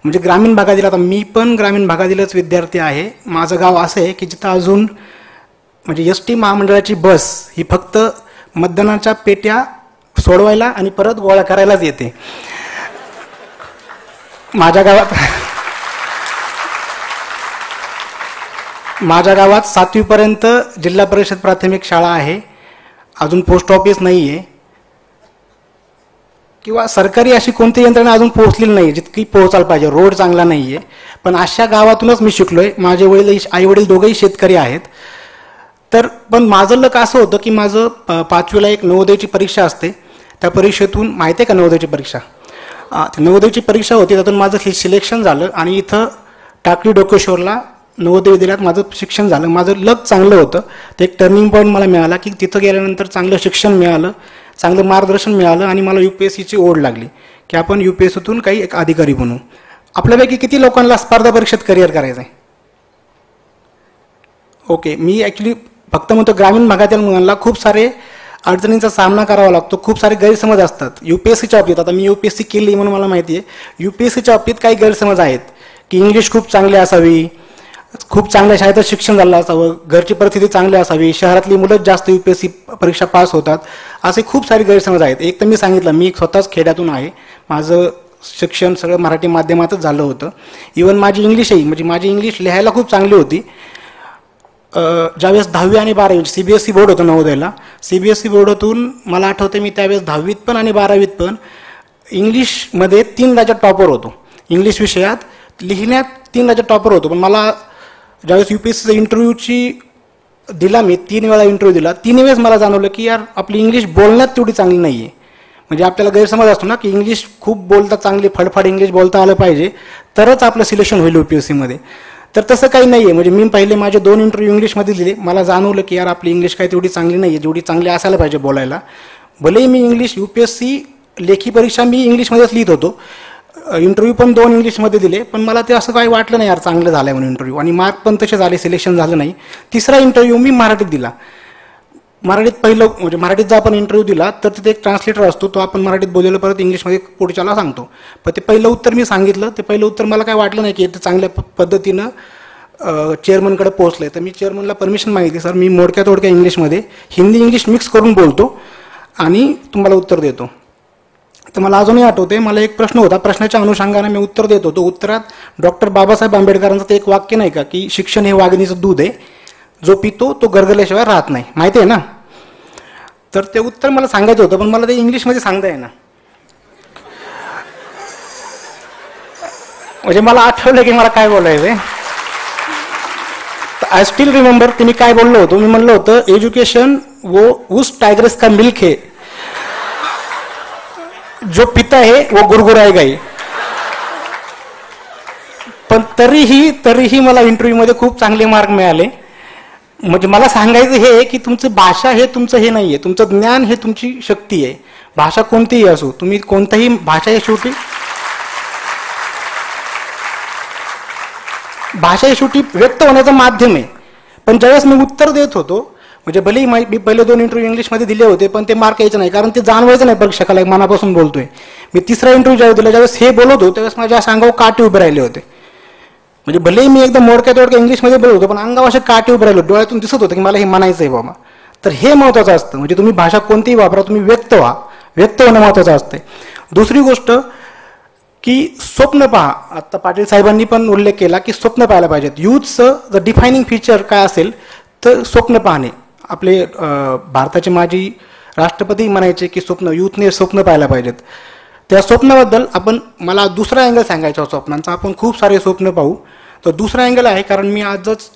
म्हणजे ग्रामीण भागातील, आता मी पण ग्रामीण भागातीलच विद्यार्थी आहे. माझं गाव असं आहे की जिथं अजून म्हणजे एस टी महामंडळाची बस ही फक्त मतदानाच्या पेट्या सोडवायला आणि परत गोळा करायलाच येते. माझ्या गावात 7वी पर्यंत जिल्हा परिषद प्राथमिक शाळा आहे. अजून पोस्ट ऑफिस नाही आहे किंवा सरकारी अशी कोणती यंत्रणा अजून पोहोचलेली नाही जितकी पोहोचायला पाहिजे. रोड चांगला नाही आहे. पण अशा गावातूनच मी शिकलोय. माझे आई वडील दोघेही शेतकरी आहेत. तर पण माझं लक असं होतं की माझं 5वीला एक नवोदयची परीक्षा असते. त्या परीक्षेतून माहिती आहे का नवोदयची परीक्षा? नवोदयची परीक्षा होती, त्यातून माझं सिलेक्शन झालं आणि इथं टाकळी डोकेश्वरला नवोदय विद्यालयात माझं शिक्षण झालं. माझं लक चांगलं होतं. ते एक टर्निंग पॉईंट मला मिळाला की तिथं गेल्यानंतर चांगलं शिक्षण मिळालं, चांगलं मार्गदर्शन मिळालं आणि मला UPSCची ओढ लागली की आपण UPSCतून काही एक अधिकारी बनू. आपल्यापैकी किती लोकांना स्पर्धा परीक्षेत करिअर करायचं आहे? ओके, मी ॲक्च्युली फक्त म्हणतो ग्रामीण भागातील मुलांना खूप सारे अडचणींचा सामना करावा लागतो, खूप सारे गैरसमज असतात. UPSCच्या बाबतीत, आता मी UPSC केली म्हणून मला माहिती आहे, UPSCच्या बाबतीत काही गैरसमज आहेत की इंग्लिश खूप चांगली असावी, खूप चांगल्या शाळेत शिक्षण झालं असावं, घरची परिस्थिती चांगली असावी, शहरातली मुलंच जास्त UPSC परीक्षा पास होतात, असे खूप सारे गैरसमज आहेत. एक तर मी सांगितलं, मी स्वतःच खेड्यातून आहे. माझं शिक्षण सगळं मराठी माध्यमातच झालं होतं. इवन माझी इंग्लिशही, म्हणजे माझी इंग्लिश लिहायला खूप चांगली होती. ज्यावेळेस 10वी आणि 12वी CBSE बोर्ड होतं नवोदयला, CBSE बोर्डातून मला आठवते मी त्यावेळेस 10वीत पण आणि 12वीत पण इंग्लिशमध्ये 3 राज्यात टॉपर होतो. इंग्लिश विषयात लिहिण्यात 3 राज्यात टॉपर होतो. पण मला ज्यावेळेस UPSCचा इंटरव्ह्यूची दिला, मी 3 वेळा इंटरव्ह्यू दिला, 3 वेळेस मला जाणवलं की यार आपली इंग्लिश बोलण्यात तेवढी चांगली नाही आहे. म्हणजे आपल्याला गैरसमज असतो ना की इंग्लिश खूप बोलता, चांगली फडफड इंग्लिश बोलता आलं पाहिजे तरच आपलं सिलेक्शन होईल UPSCमध्ये. तर तसं काही नाही आहे. म्हणजे मी पहिले माझे 2 इंटरव्ह्यू इंग्लिशमध्ये दिले. मला जाणवलं की यार आपली इंग्लिश काही तेवढी चांगली नाही आहे, जेवढी चांगली असायला पाहिजे बोलायला. भलेही मी इंग्लिश UPSC लेखी परीक्षा मी इंग्लिशमध्येच लिहित होतो, इंटरव्ह्यू पण 2 इंग्लिशमध्ये दिले, पण मला ते असं काही वाटलं नाही यार चांगलं झालं आहे म्हणून इंटरव्ह्यू, आणि मार्क पण तसे झाले, सिलेक्शन झालं नाही. 3रा इंटरव्ह्यू मी मराठीत दिला. मराठीत पहिलं म्हणजे मराठीत जर आपण इंटरव्ह्यू दिला तर तिथे एक ट्रान्सलेटर असतो, तो आपण मराठीत बोललेलं परत इंग्लिशमध्ये पुढच्याला सांगतो. पण ते पहिलं उत्तर मी सांगितलं, ते पहिलं उत्तर मला काय वाटलं नाही की ते चांगल्या पद्धतीनं चेअरमनकडे पोहोचले. तर मी चेअरमनला परमिशन मागितली, सर मी मोडक्या तोडक्या इंग्लिशमध्ये हिंदी इंग्लिश मिक्स करून बोलतो आणि तुम्हाला उत्तर देतो. तर मला अजूनही आठवते, मला एक प्रश्न होता, प्रश्नाच्या अनुषंगाने मी उत्तर देत होतो. उत्तरात डॉक्टर बाबासाहेब आंबेडकरांचं ते एक वाक्य नाही का की शिक्षण हे वाघिणीचं दूध आहे, जो पितो तो गरगरल्याशिवाय राहत नाही, माहिती आहे ना? तर ते उत्तर मला सांगायचं होतं, पण मला ते इंग्लिशमध्ये सांगता येईना. म्हणजे मला आठवलं की मला काय बोलायचं. आय स्टील रिमेंबर ते मी काय बोललो होतो. मी म्हणलं होतं एज्युकेशन वो उस टाइग्रेस का मिल्क है जो पिता है वो गुरगुराएगा ही. पण तरीही मला इंटरव्ह्यूमध्ये खूप चांगले मार्क मिळाले. म्हणजे मला सांगायचं हे की तुमचं भाषा हे तुमचं हे नाहीये, तुमचं ज्ञान हे तुमची शक्ती आहे. भाषा कोणतीही असो, तुम्ही कोणताही भाषा हे शेवटी व्यक्त होण्याचं माध्यम आहे. पण ज्यावेळेस मी उत्तर देत होतो, म्हणजे भलेही मी पहिले 2 इंटरव्ह्यू इंग्लिशमध्ये दिले होते, पण ते मार्क यायचं नाही, कारण ते जाणवायचं नाही परीक्षकाला मनापासून बोलतोय. मी 3रा इंटरव्ह्यू ज्यावेळेस दिला, ज्यावेळेस हे बोलत होतो त्यावेळेस माझ्या अंगावर काटे उभे राहिले होते. म्हणजे भलेही मी एकदम मोडक्या तोडक्या इंग्लिशमध्ये बोलत होतो, पण अंगावर असे काटे उभे राहिले, डोळ्यातून दिसत होतं की मला हे म्हणायचं आहे बाबा. तर हे महत्त्वाचं असतं. म्हणजे तुम्ही भाषा कोणतीही वापरा, तुम्ही व्यक्त होणं महत्त्वाचं असते. दुसरी गोष्ट की स्वप्न पहा. आता पाटील साहेबांनी पण उल्लेख केला की स्वप्न पाहायला पाहिजेत. यूथचं जर डिफायनिंग फीचर काय असेल तर स्वप्न पाहणे. आपले भारताचे माजी राष्ट्रपती म्हणायचे की यूथने स्वप्न पाहायला पाहिजेत. त्या स्वप्नाबद्दल मला दुसरा अँगल सांगायचा स्वप्नांचा. आपण खूप सारे स्वप्न पाहू. तर दुसरा अँगल आहे, कारण मी आजच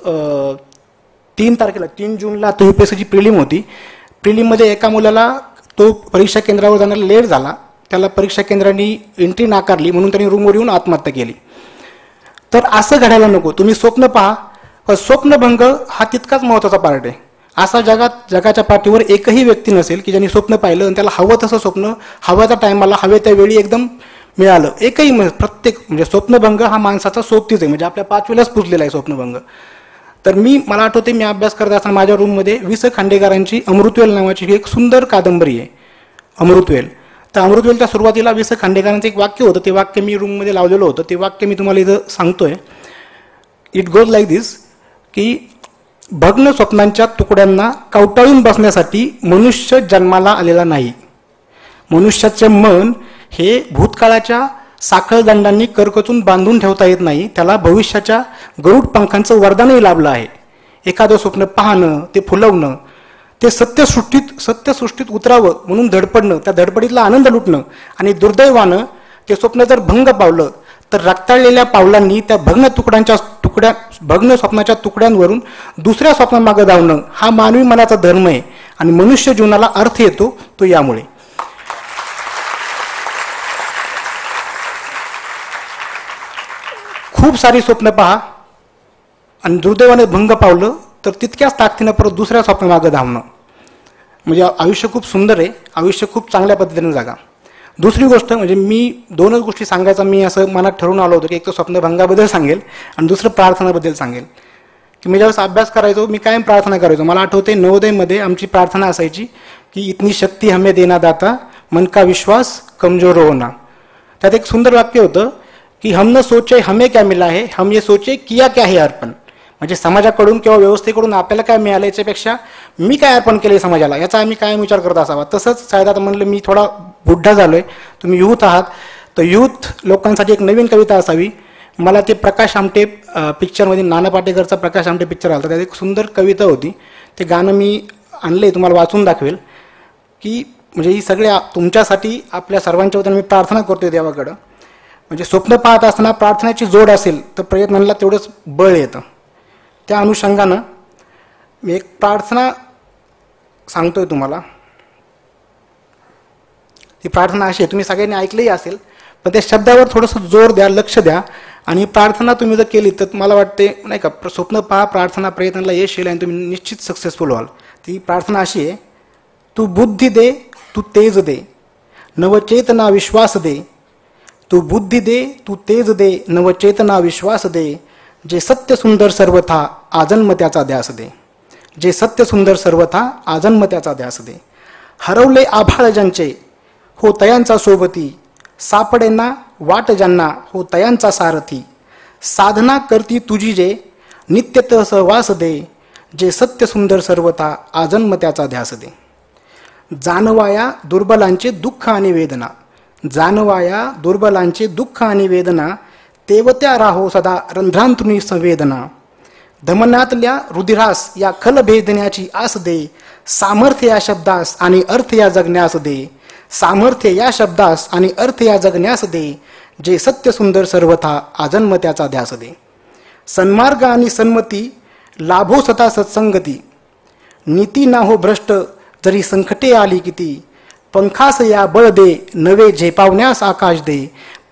3 जूनला तो UPSCची प्रिलिम होती. प्रिलिममध्ये एका मुलाला तो परीक्षा केंद्रावर जाण्याला लेट झाला, त्याला परीक्षा केंद्राने एंट्री नाकारली, म्हणून त्यांनी रूमवर येऊन आत्महत्या केली. तर असं घडायला नको. तुम्ही स्वप्न पहा, पण स्वप्नभंग हा तितकाच महत्त्वाचा पार्ट आहे. असा जगाच्या पाठीवर एकही व्यक्ती नसेल की ज्यांनी स्वप्न पाहिलं आणि त्याला हवं तसं स्वप्न हव्या त्या टायमाला हवे त्या वेळी एकदम मिळालं. प्रत्येक म्हणजे स्वप्नभंग हा माणसाचा सोबतीच आहे. म्हणजे आपल्या 5वीलाच पुजलेला आहे स्वप्नभंग. तर मला आठवते, मी अभ्यास करत असताना माझ्या रूममध्ये वि. स. खांडेकरांची अमृतवेल नावाची एक सुंदर कादंबरी आहे, अमृतवेल. तर अमृतवेलच्या सुरुवातीला वि स खांडेकरांचं एक वाक्य होतं, ते वाक्य मी रूममध्ये लावलेलं होतं, ते वाक्य मी तुम्हाला इथं सांगतोय. इट गोज लाईक दिस की भग्न स्वप्नांच्या तुकड्यांना कवटाळून बसण्यासाठी मनुष्य जन्माला आलेला नाही. मनुष्याचे मन हे भूतकाळाच्या साखळदंडांनी करकचून बांधून ठेवता येत नाही. त्याला भविष्याच्या गरुड पंखांचं वरदानही लाभलं आहे. एखादं स्वप्न पाहणं, ते फुलवणं, ते सत्यसृष्टीत उतरावं म्हणून धडपडणं, त्या धडपडीतला आनंद लुटणं, आणि दुर्दैवानं ते स्वप्न जर भंग पावलं तर रक्ताळलेल्या पावलांनी त्या भग्न स्वप्नाच्या तुकड्यांवरून दुसऱ्या स्वप्नामागं धावणं हा मानवी मनाचा धर्म आहे. आणि मनुष्य जीवनाला अर्थ येतो तो यामुळे. खूप सारी स्वप्न पहा आणि दुर्दैवाने भंग पावलं तर तितक्याच ताकदीनं परत दुसऱ्या स्वप्नामागं धावणं. म्हणजे आयुष्य खूप सुंदर आहे, आयुष्य खूप चांगल्या पद्धतीने जगा. दुसरी गोष्ट म्हणजे मी दोनच गोष्टी सांगायचा मी असं मनात ठरवून आलो होतो की एक तर स्वप्नभंगाबद्दल सांगेल आणि दुसरं प्रार्थनाबद्दल सांगेल. की मी ज्यावेळेस अभ्यास करायचो मी कायम प्रार्थना करायचो. मला आठवते नवोदयमध्ये आमची प्रार्थना असायची की इतनी शक्ती हमें देना दाता मन का विश्वास कमजोर होना. त्यात एक सुंदर वाक्य होतं की हम न सोचे हमें क्या मिला है, हम ये सोचे किया क्या है अर्पण. म्हणजे समाजाकडून किंवा व्यवस्थेकडून आपल्याला काय मिळालं याच्यापेक्षा मी काय अर्पण केले समाजाला याचा आम्ही कायम विचार करत असावा. तसंच सायदात म्हणलं मी थोडा बुड्ढा झालोय, तुम्ही युथ आहात, तर युथ लोकांसाठी एक नवीन कविता असावी. मला ते प्रकाश आमटे पिक्चरमध्ये नाना पाटेकरचा प्रकाश आमटे पिक्चर आला, त्यात एक सुंदर कविता होती. ते गाणं मी आणले तुम्हाला वाचून दाखवेल. की म्हणजे ही सगळ्या तुमच्यासाठी आपल्या सर्वांच्या वतीने मी प्रार्थना करतोय देवाकडं. म्हणजे स्वप्न पाहत असताना प्रार्थनेची जोड असेल तर प्रयत्नांना तेवढंच बळ येतं. त्या अनुषंगानं मी एक प्रार्थना सांगतोय तुम्हाला. ती प्रार्थना अशी आहे, तुम्ही सगळ्यांनी ऐकलंही असेल, पण त्या शब्दावर थोडंसं जोर द्या, लक्ष द्या. आणि प्रार्थना तुम्ही जर केली तर मला वाटते नाही का, स्वप्न पहा, प्रार्थना, प्रयत्नाला यश येईल आणि तुम्ही निश्चित सक्सेसफुल व्हाल. ती प्रार्थना अशी आहे, तू बुद्धी दे, तू तेज दे, नवचेतना विश्वास दे. तू बुद्धी दे, तू तेज दे, नवचेतना विश्वास दे. जे सत्य सुंदर सर्वथा आजन्म त्याचा ध्यास दे. जे सत्य सुंदर सर्वथा आजन्म त्याचा ध्यास दे. हरवले आभाळ ज्यांचे हो तयांचा सोबती, सापडेना वाट ज्यांना हो तयांचा सारथी. साधना करती तुझी जे नित्यत सहवास दे. जे सत्य सुंदर सर्वथा आजन्म त्याचा ध्यास दे. जाणवाया दुर्बलांचे दुःख आणि वेदना, जाणवाया दुर्बलांचे दुःख आणि वेदना. तेवत्या राहो सदा रंध्रांतुनी संवेदना. धमनातल्या रुधिरास या खल भेदण्याची आस दे. सामर्थ्य या शब्दास आणि अर्थ या जगण्यास दे. सामर्थ्य या शब्दास आणि अर्थ या जगण्यास दे. जे सत्य सुंदर सर्वथा आजन्म त्याचा ध्यास दे. सन्मार्ग आणि सन्मती लाभो सता सत्संगती. नीती ना हो भ्रष्ट जरी संकटे आली किती. पंखास या बळ दे नवे झेपावण्यास आकाश दे.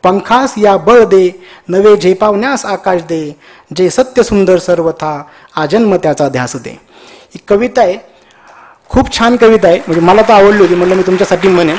पंखास या बळ दे नवे झेपावण्यास आकाश दे. जे सत्य सुंदर सर्वथा आजन्म त्याचा ध्यास दे. ही कविता आहे, खूप छान कविता आहे. म्हणजे मला तर आवडली होती, म्हणलं मी तुमच्यासाठी म्हणेन.